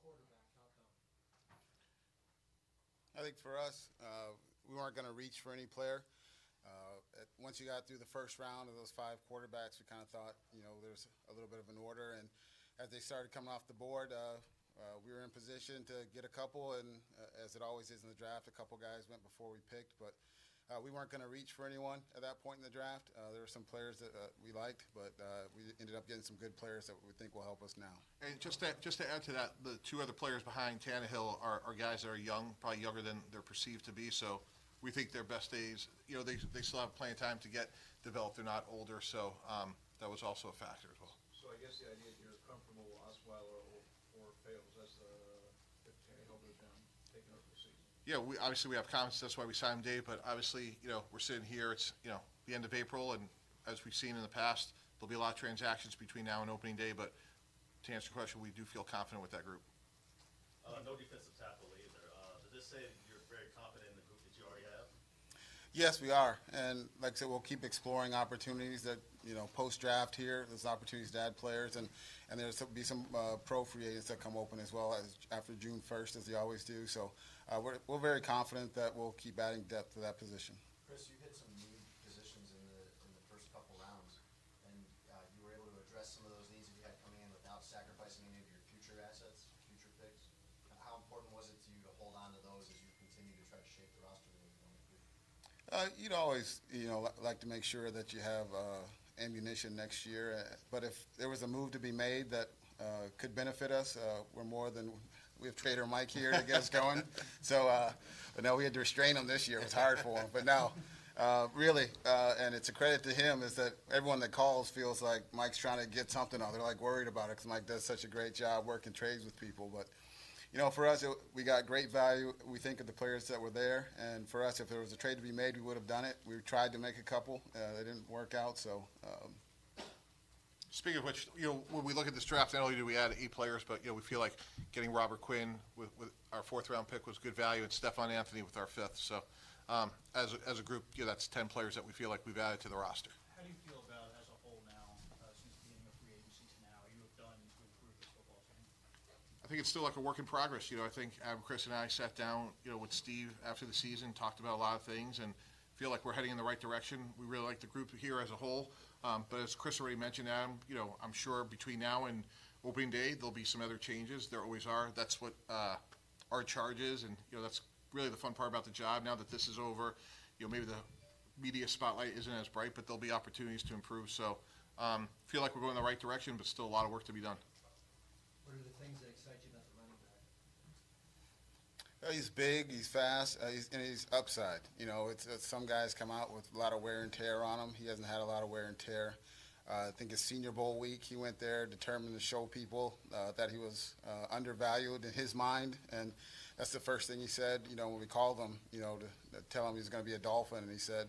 quarterback. How come? I think for us, we weren't going to reach for any player. Once you got through the first round of those 5 quarterbacks, we kind of thought, there's a little bit of an order. And as they started coming off the board, we were in position to get a couple. And as it always is in the draft, a couple guys went before we picked. But we weren't going to reach for anyone at that point in the draft. There were some players that we liked, but we ended up getting some good players that we think will help us now. And just to add to that, the 2 other players behind Tannehill are guys that are young, probably younger than they're perceived to be. So we think their best days, they still have plenty of time to get developed. They're not older, so that was also a factor as well. So I guess the idea is you're comfortable Osweiler or fails as if Tannehill goes down, taking over the season. Yeah, we have confidence. That's why we signed him, Dave. But obviously, we're sitting here. It's the end of April, and as we've seen in the past, there'll be a lot of transactions between now and opening day. But to answer your question, we do feel confident with that group. No defensive tackle either. Does this say that you're very confident in the group that you already have? Yes, we are. And like I said, we'll keep exploring opportunities that, post-draft here. There's opportunities to add players, and there's be some pro free agents that come open as well as after June 1st, as they always do. So we're very confident that we'll keep adding depth to that position. Chris, you hit some need positions in the first couple rounds, and you were able to address some of those needs that you had coming in without sacrificing any of your future assets, future picks. How important was it to you to hold on to those as you continue to try to shape the roster the way you want to do? You'd always, like to make sure that you have ammunition next year. But if there was a move to be made that could benefit us, we have Trader Mike here to get us going. So, but no, we had to restrain him this year. It was hard for him. But no, really, and it's a credit to him, is that everyone that calls feels like Mike's trying to get something on. They're like worried about it because Mike does such a great job working trades with people. But for us, we got great value, we think, of the players that were there. And for us, if there was a trade to be made, we would have done it. We tried to make a couple. They didn't work out. So. Speaking of which, when we look at this draft, not only do we add 8 players, but, we feel like getting Robert Quinn with our 4th-round pick was good value, and Stephon Anthony with our 5th. So as a group, that's 10 players that we feel like we've added to the roster. How do you feel about it as a whole now, since the beginning of free agency to now? You have done to improve this football team? I think it's still like a work in progress. I think Chris and I sat down, with Steve after the season, talked about a lot of things, and feel like we're heading in the right direction. We really like the group here as a whole. But as Chris already mentioned, Adam, I'm sure between now and opening day, there'll be some other changes. There always are. That's what our charge is, and that's really the fun part about the job. Now that this is over, maybe the media spotlight isn't as bright, but there'll be opportunities to improve. So feel like we're going in the right direction, but still a lot of work to be done. What are the things that excite you about the running back? He's big, he's fast, and he's upside. It's some guys come out with a lot of wear and tear on him. He hasn't had a lot of wear and tear. I think his Senior Bowl week, he went there determined to show people that he was undervalued in his mind, and that's the first thing he said. When we called him, to tell him he was going to be a Dolphin, and he said,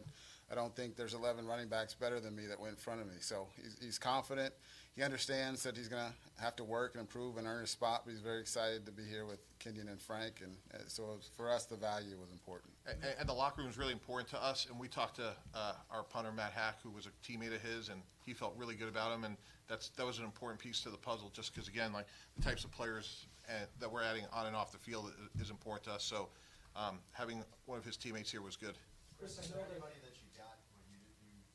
"I don't think there's 11 running backs better than me that went in front of me." So he's confident. He understands that he's going to have to work and improve and earn his spot, but he's very excited to be here with Kenyon and Frank. And so for us, the value was important. And the locker room is really important to us. And we talked to our punter, Matt Hack, who was a teammate of his, and he felt really good about him. And that was an important piece to the puzzle, just because, again, like the types of players that we're adding on and off the field is important to us. So having one of his teammates here was good. Chris, I know everybody that you got, you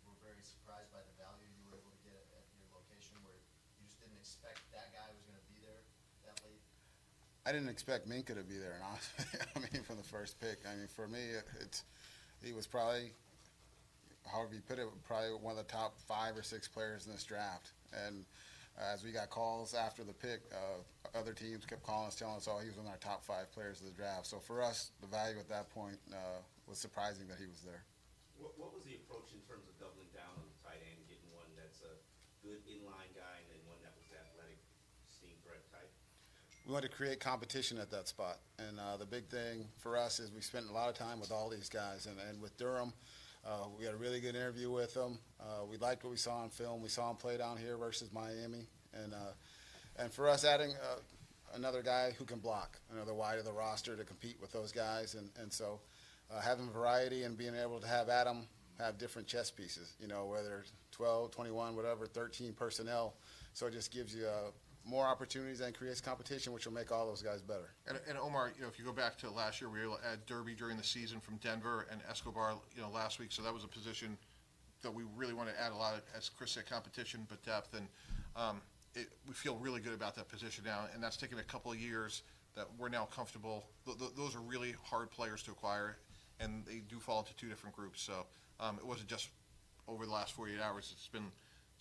were very surprised by the value you were able to get at your location, where you just didn't expect that guy was going to be there that late? I didn't expect Minka to be there, and from the first pick. For me, he was probably, however you put it, probably one of the top 5 or 6 players in this draft. And as we got calls after the pick, other teams kept calling us, telling us, he was one of our top 5 players of the draft. So for us, the value at that point was surprising that he was there. What was the approach in terms of doubling down on the tight end, getting one that's a good inline guy and then one that was athletic, steam threat type? We wanted to create competition at that spot. And the big thing for us is we spent a lot of time with all these guys. And with Durham, we had a really good interview with him. We liked what we saw on film. We saw him play down here versus Miami. And for us, adding another guy who can block, another wide of the roster to compete with those guys. And so having variety and being able to have Adam have different chess pieces, whether 12, 21, whatever, 13 personnel. So it just gives you more opportunities and creates competition, which will make all those guys better. And Omar, if you go back to last year, we were able to add Derby during the season from Denver and Escobar, last week. So that was a position that we really want to add a lot of, as Chris said, competition, but depth. And we feel really good about that position now. And that's taken a couple of years that we're now comfortable. Those are really hard players to acquire, and they do fall into two different groups. So it wasn't just over the last 48 hours. It's been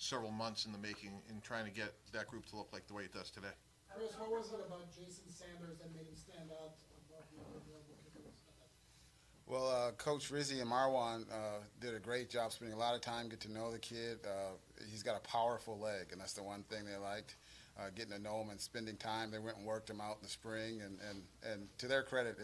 several months in the making in trying to get that group to look like the way it does today. Chris, what was it about Jason Sanders that made him stand out above the other available kickers? Well, Coach Rizzi and Marwan did a great job spending a lot of time, get to know the kid. He's got a powerful leg, and that's the one thing they liked, getting to know him and spending time. They went and worked him out in the spring, and to their credit,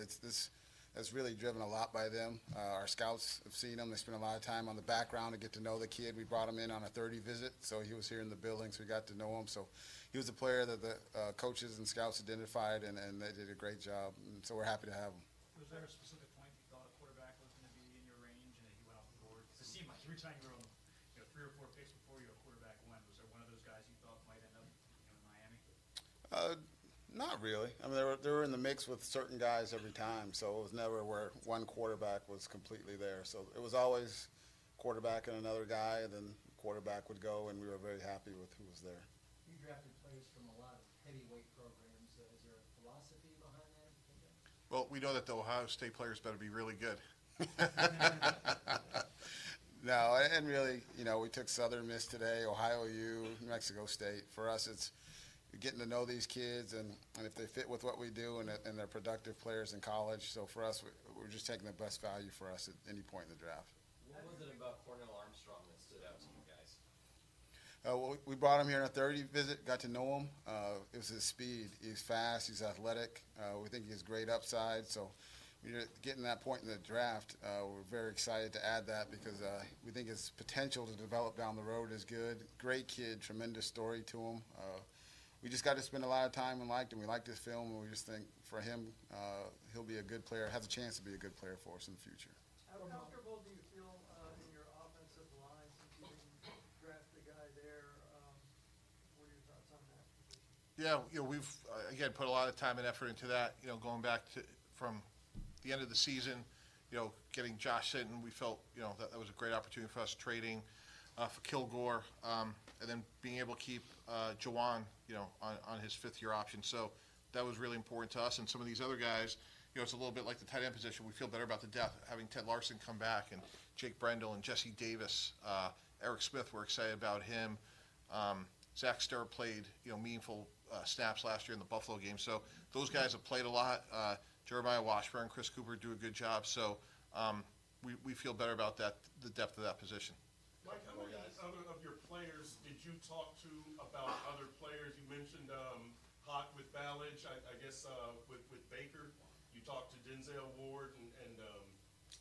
that's really driven a lot by them. Our scouts have seen him. They spent a lot of time on the background to get to know the kid. We brought him in on a 30 visit, so he was here in the building, so we got to know him. So he was a player that the coaches and scouts identified, and they did a great job, and so we're happy to have him. Was there a specific point you thought a quarterback was going to be in your range and that he went off the board? Because it seemed like every time you were on, 3 or 4 picks before your quarterback went, was there one of those guys you thought might end up in Miami? Not really. I mean, they were in the mix with certain guys every time, so it was never where one quarterback was completely there. So it was always quarterback and another guy, and then quarterback would go, and we were very happy with who was there. You drafted players from a lot of heavyweight programs. Is there a philosophy behind that? Well, we know that the Ohio State players better be really good. No, and really, we took Southern Miss today, Ohio U, New Mexico State. For us, it's getting to know these kids, and if they fit with what we do, and they're productive players in college. So for us, we're just taking the best value for us at any point in the draft. What was it about Cornell Armstrong that stood out to you guys? Well, we brought him here on a 30 visit, got to know him. It was his speed. He's fast, he's athletic. We think he has great upside. So when you're getting that point in the draft, we're very excited to add that because we think his potential to develop down the road is good. Great kid, tremendous story to him. We just got to spend a lot of time and liked him. We liked his film, and we just think for him, he'll be a good player, has a chance to be a good player for us in the future. How comfortable do you feel in your offensive line since you didn't draft the guy there? What are your thoughts on that position? Yeah, we've, again, put a lot of time and effort into that, going back from the end of the season, getting Josh Sinton. We felt, that was a great opportunity for us, trading for Kilgore, and then being able to keep Jawan, on his 5th-year option. So that was really important to us. And some of these other guys, it's a little bit like the tight end position. We feel better about the depth, having Ted Larson come back, and Jake Brendel and Jesse Davis, Eric Smith, we're excited about him. Zach Sterr played, meaningful snaps last year in the Buffalo game. So those guys have played a lot. Jeremiah Washburn, Chris Cooper do a good job. So we feel better about that, the depth of that position. Mike, how many other of your players did you talk to about other players? You mentioned Hot with Ballage, I guess with Baker. You talked to Denzel Ward and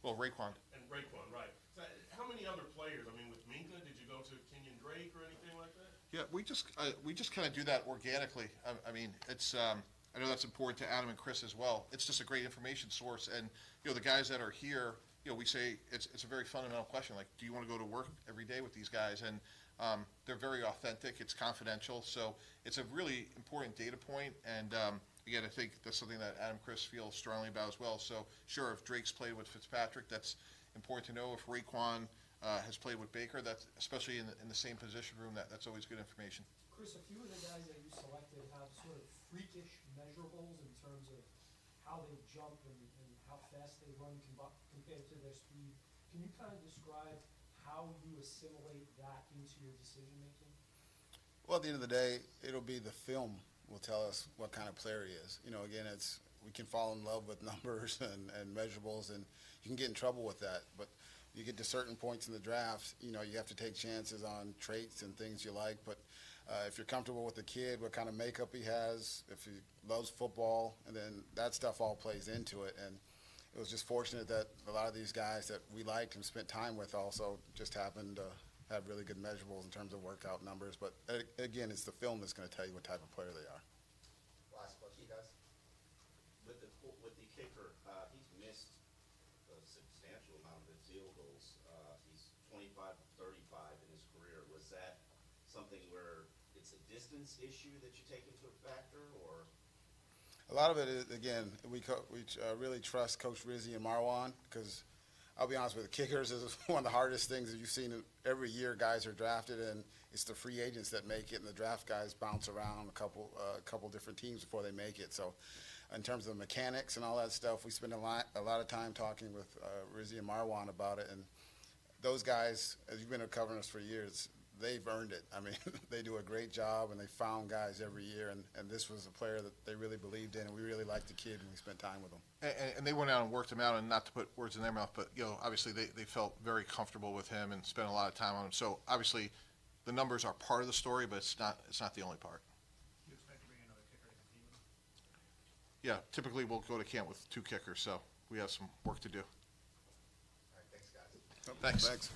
well, Raekwon. And Raekwon, right. So how many other players? I mean, with Minka, did you go to Kenyon Drake or anything like that? Yeah, we just kind of do that organically. I mean, it's I know that's important to Adam and Chris as well. It's just a great information source, and the guys that are here, we say it's a very fundamental question. Like, do you want to go to work every day with these guys? And they're very authentic. It's confidential, so it's a really important data point. And again, I think that's something that Adam and Chris feel strongly about as well. So sure, if Drake's played with Fitzpatrick, that's important to know. If Raekwon has played with Baker, that's especially in the same position room. That's always good information. Chris, a few of the guys that you selected have sort of freakish measurables in terms of how they jump and how fast they run compared to their speed. Can you kind of describe how you assimilate that into your decision making? Well, at the end of the day, it'll be the film will tell us what kind of player he is. Again, we can fall in love with numbers and measurables, and you can get in trouble with that. But you get to certain points in the draft, you have to take chances on traits and things you like. But if you're comfortable with the kid, what kind of makeup he has, if he loves football, and then that stuff all plays into it. And it was just fortunate that a lot of these guys that we liked and spent time with also just happened to have really good measurables in terms of workout numbers. But again, it's the film that's going to tell you what type of player they are. Last question, guys. With the kicker, he's missed a substantial amount of his field goals. He's 25 of 35 in his career. Was that something where it's a distance issue that you take into a factor, or? A lot of it is, again, we really trust Coach Rizzi and Marwan, because I'll be honest with you, kickers is one of the hardest things that you've seen every year. Guys are drafted, and it's the free agents that make it, and the draft guys bounce around a couple different teams before they make it. So in terms of the mechanics and all that stuff, we spend a lot of time talking with Rizzi and Marwan about it. And those guys, as you've been covering us for years, they've earned it. I mean, they do a great job, and they found guys every year. And this was a player that they really believed in, and we really liked the kid, and we spent time with him. And they went out and worked him out, and not to put words in their mouth, but, obviously they felt very comfortable with him and spent a lot of time on him. So obviously the numbers are part of the story, but it's not the only part. Do you expect to bring another kicker to compete with him? Yeah, typically we'll go to camp with 2 kickers, so we have some work to do. All right, thanks, guys. Thanks. Thanks.